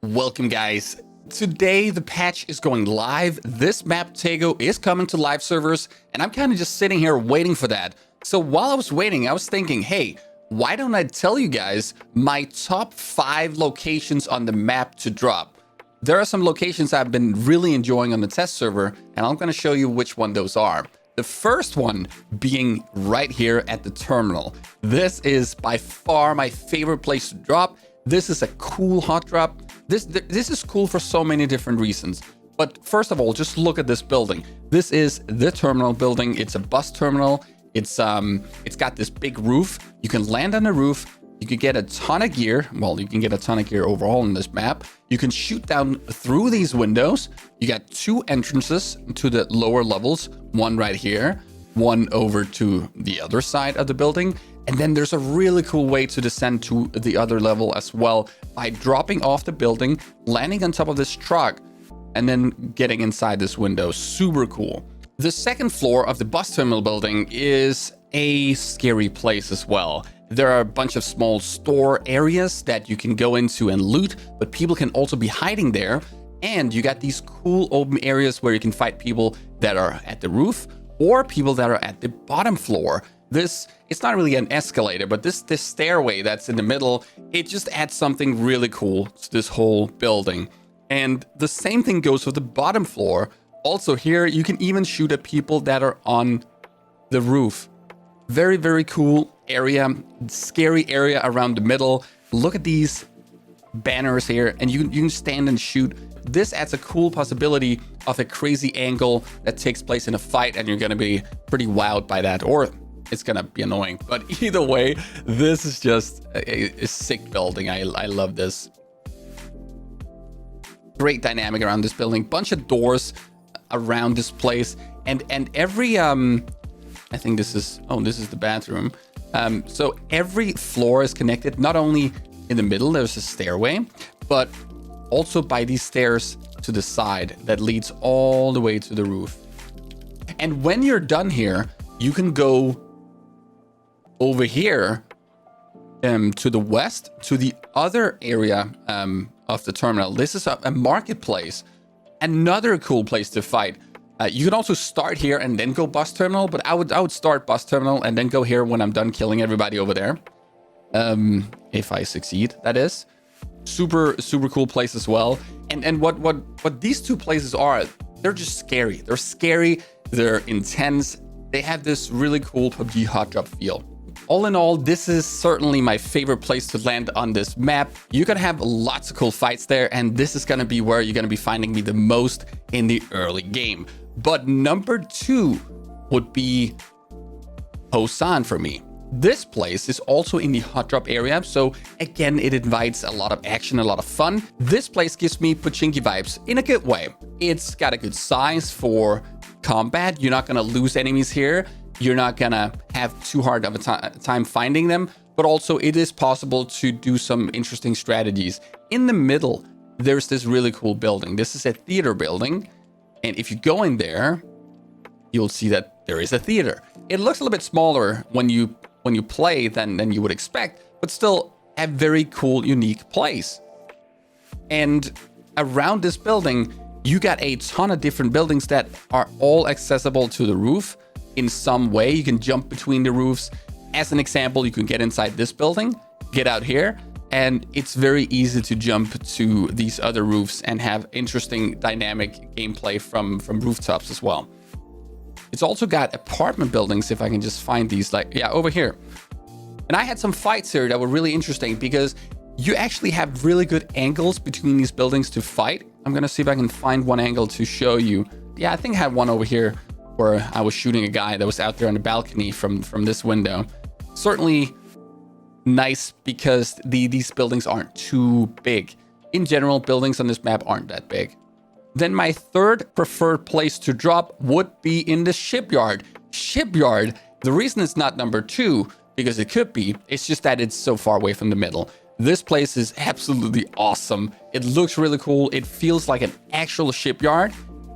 Welcome guys. Today the patch is going live. This map TAEGO is coming to live servers and I'm kind of just sitting here waiting for that. So while I was waiting, I was thinking, hey, why don't I tell you guys my top 5 locations on the map to drop? There are some locations I've been really enjoying on the test server and I'm going to show you which one those are. The first one being right here at the terminal. This is by far my favorite place to drop. This is a cool hot drop. This is cool for so many different reasons. But first of all, just look at this building. This is the terminal building. It's a bus terminal. It's got this big roof. You can land on the roof. You can get a ton of gear. Well, you can get a ton of gear overall in this map. You can shoot down through these windows. You got 2 entrances to the lower levels. One right here, one over to the other side of the building. And then there's a really cool way to descend to the other level as well by dropping off the building, landing on top of this truck, and then getting inside this window. Super cool. The second floor of the bus terminal building is a scary place as well. There are a bunch of small store areas that you can go into and loot, but people can also be hiding there. And you got these cool open areas where you can fight people that are at the roof or people that are at the bottom floor. It's not really an escalator, but this stairway that's in the middle, it just adds something really cool to this whole building. And the same thing goes for the bottom floor. Also here, you can even shoot at people that are on the roof. Very, very cool area, scary area around the middle. Look at these banners here, and you can stand and shoot. This adds a cool possibility of a crazy angle that takes place in a fight, and you're gonna be pretty wowed by that, or it's gonna be annoying. But either way, this is just a sick building. I love this. Great dynamic around this building. Bunch of doors around this place, and every I think this is the bathroom. So every floor is connected. Not only in the middle, there's a stairway, but also by these stairs to the side that leads all the way to the roof. And when you're done here, you can go over here to the west to the other area of the terminal. This is a marketplace, another cool place to fight. You can also start here and then go bus terminal, but I would start bus terminal and then go here when I'm done killing everybody over there. If I succeed, that is. Super cool place as well. And what these 2 places are, they're just scary. They're scary, they're intense. They have this really cool PUBG hot drop feel. All in all, this is certainly my favorite place to land on this map. You're gonna have lots of cool fights there, and this is gonna be where you're gonna be finding me the most in the early game. But number 2 would be Hosan for me. This place is also in the hot drop area, so again, it invites a lot of action, a lot of fun. This place gives me Pochinki vibes in a good way. It's got a good size for combat. You're not gonna lose enemies here. You're not gonna have too hard of a time finding them, but also it is possible to do some interesting strategies. In the middle, there's this really cool building. This is a theater building, and if you go in there, you'll see that there is a theater. It looks a little bit smaller when you play than you would expect, but still a very cool, unique place. And around this building, you got a ton of different buildings that are all accessible to the roof in some way. You can jump between the roofs. As an example, you can get inside this building, get out here, and it's very easy to jump to these other roofs and have interesting dynamic gameplay from rooftops as well. It's also got apartment buildings, if I can just find these, like, yeah, over here. And I had some fights here that were really interesting because you actually have really good angles between these buildings to fight. I'm gonna see if I can find one angle to show you. Yeah, I think I had one over here where I was shooting a guy that was out there on the balcony from this window. Certainly nice because these buildings aren't too big. In general, buildings on this map aren't that big. Then my third preferred place to drop would be in the Shipyard. Shipyard, the reason it's not number 2, because it could be, it's just that it's so far away from the middle. This place is absolutely awesome. It looks really cool. It feels like an actual shipyard.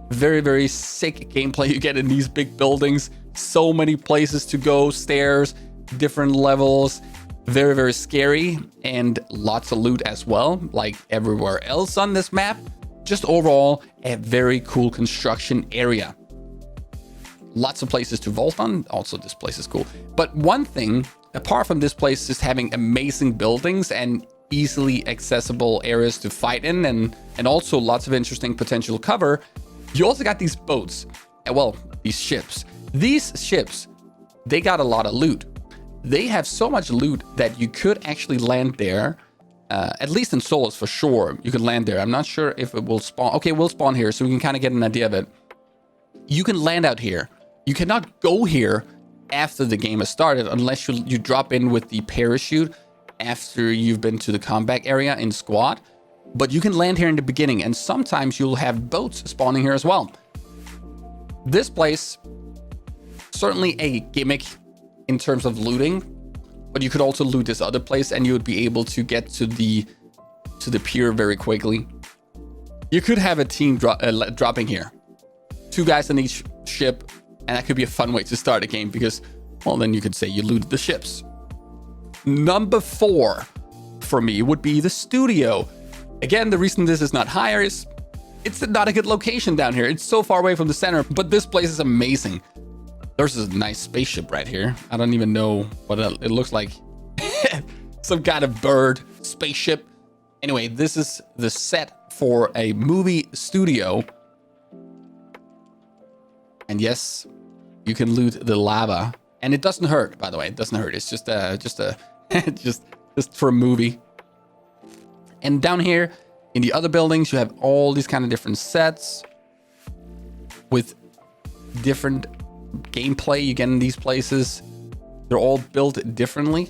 Very, very sick gameplay you get in these big buildings. So many places to go, stairs, different levels. Very, very scary, and lots of loot as well, like everywhere else on this map. Just overall, a very cool construction area. Lots of places to vault on. Also, this place is cool. But one thing, apart from this place is having amazing buildings and easily accessible areas to fight in, and also lots of interesting potential cover, you also got these boats. Well, these ships. These ships, they got a lot of loot. They have so much loot that you could actually land there. At least in solos for sure, you can land there. I'm not sure if it will spawn. Okay, we'll spawn here so we can kind of get an idea of it. You can land out here. You cannot go here after the game has started unless you drop in with the parachute after you've been to the combat area in squad. But you can land here in the beginning, and sometimes you'll have boats spawning here as well. This place, certainly a gimmick in terms of looting, but you could also loot this other place and you would be able to get to the pier very quickly. You could have a team dropping here. 2 guys on each ship, and that could be a fun way to start a game because, well, then you could say you looted the ships. Number 4 for me would be the studio. Again, the reason this is not higher is it's not a good location down here. It's so far away from the center, but this place is amazing. There's a nice spaceship right here. I don't even know what it looks like. Some kind of bird spaceship. Anyway, this is the set for a movie studio. And yes, you can loot the lava. And it doesn't hurt, by the way. It doesn't hurt. It's just for a movie. And down here in the other buildings, you have all these kind of different sets with different gameplay you get in these places. They're all built differently.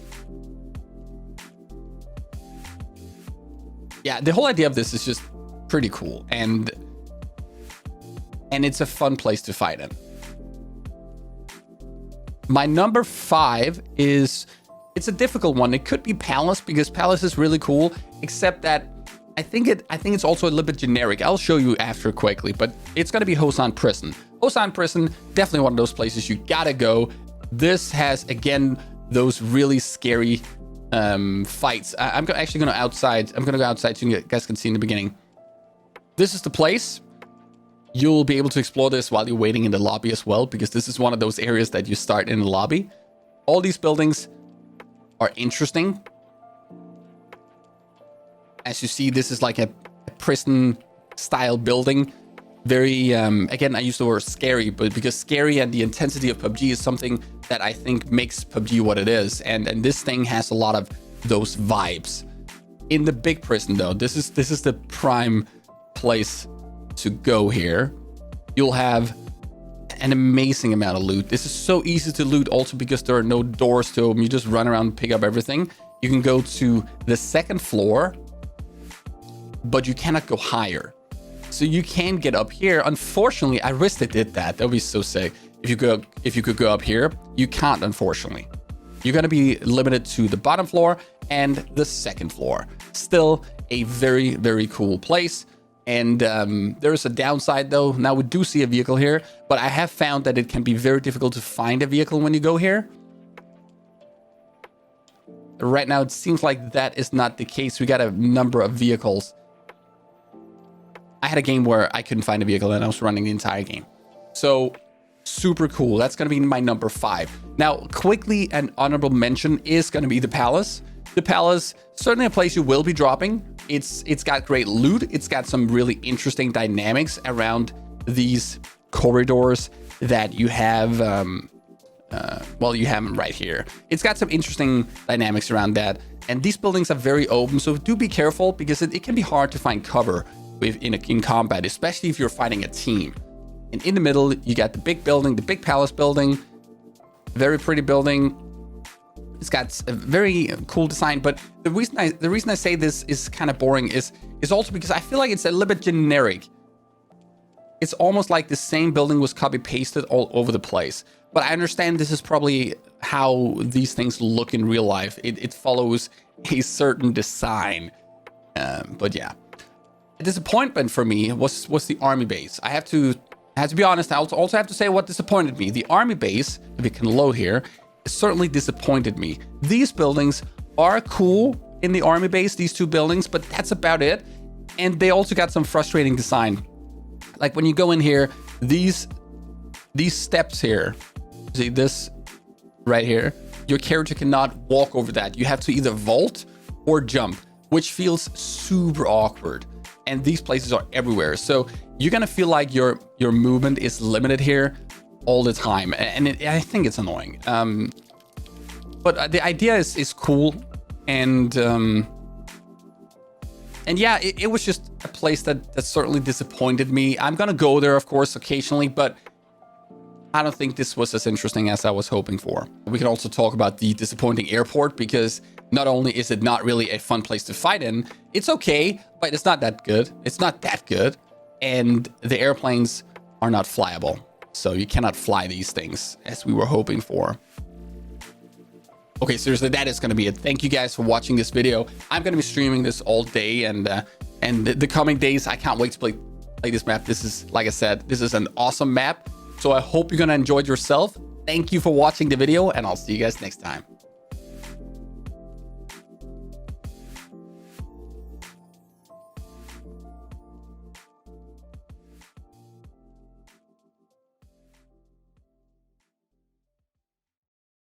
Yeah, the whole idea of this is just pretty cool, and it's a fun place to fight in. My number 5 is, it's a difficult one. It could be Palace, because Palace is really cool, except that I think it's also a little bit generic. I'll show you after quickly, but it's gonna be Hosan Prison. Hosan Prison, definitely one of those places you gotta go. This has, again, those really scary fights. I'm actually gonna outside. I'm gonna go outside so you guys can see in the beginning. This is the place. You'll be able to explore this while you're waiting in the lobby as well, because this is one of those areas that you start in the lobby. All these buildings are interesting. As you see, this is like a prison style building. Very, again, I use the word scary, but because scary and the intensity of PUBG is something that I think makes PUBG what it is. And this thing has a lot of those vibes. In the big prison though, this is the prime place to go here. You'll have an amazing amount of loot. This is so easy to loot also because there are no doors to open. You just run around and pick up everything. You can go to the 2nd floor, but you cannot go higher. So you can get up here. Unfortunately, I wish they did that. That would be so sick. If you could go up here, you can't, unfortunately. You're gonna be limited to the bottom floor and the 2nd floor. Still a very, very cool place. And there's a downside though. Now we do see a vehicle here, but I have found that it can be very difficult to find a vehicle when you go here. Right now, it seems like that is not the case. We got a number of vehicles. I had a game where I couldn't find a vehicle and I was running the entire game. So super cool. That's going to be my number 5. Now, quickly, an honorable mention is going to be the Palace. The Palace, certainly a place you will be dropping. It's got great loot. It's got some really interesting dynamics around these corridors that you have. Well, you have them right here. It's got some interesting dynamics around that. And these buildings are very open, so do be careful because it can be hard to find cover in combat, especially if you're fighting a team. And in the middle, you got the big building, the big palace building. Very pretty building. It's got a very cool design, but the reason I say this is kind of boring is also because I feel like it's a little bit generic. It's almost like the same building was copy pasted all over the place. But I understand this is probably how these things look in real life. It follows a certain design. But yeah, a disappointment for me was the army base. I have to be honest. I also have to say what disappointed me. The army base, if it can load here, certainly disappointed me. These buildings are cool in the army base, these 2 buildings, but that's about it. And they also got some frustrating design. Like when you go in here, these steps here, see this right here, your character cannot walk over that. You have to either vault or jump, which feels super awkward. And these places are everywhere. So you're gonna feel like your movement is limited here all the time. And I think it's annoying. But the idea is cool. And yeah, it was just a place that certainly disappointed me. I'm gonna go there, of course, occasionally, but I don't think this was as interesting as I was hoping for. We can also talk about the disappointing airport, because not only is it not really a fun place to fight in, it's okay, but it's not that good. It's not that good. And the airplanes are not flyable. So you cannot fly these things as we were hoping for. Okay, seriously, that is going to be it. Thank you guys for watching this video. I'm going to be streaming this all day, and the coming days, I can't wait to play this map. This is, like I said, this is an awesome map. So I hope you're going to enjoy it yourself. Thank you for watching the video, and I'll see you guys next time.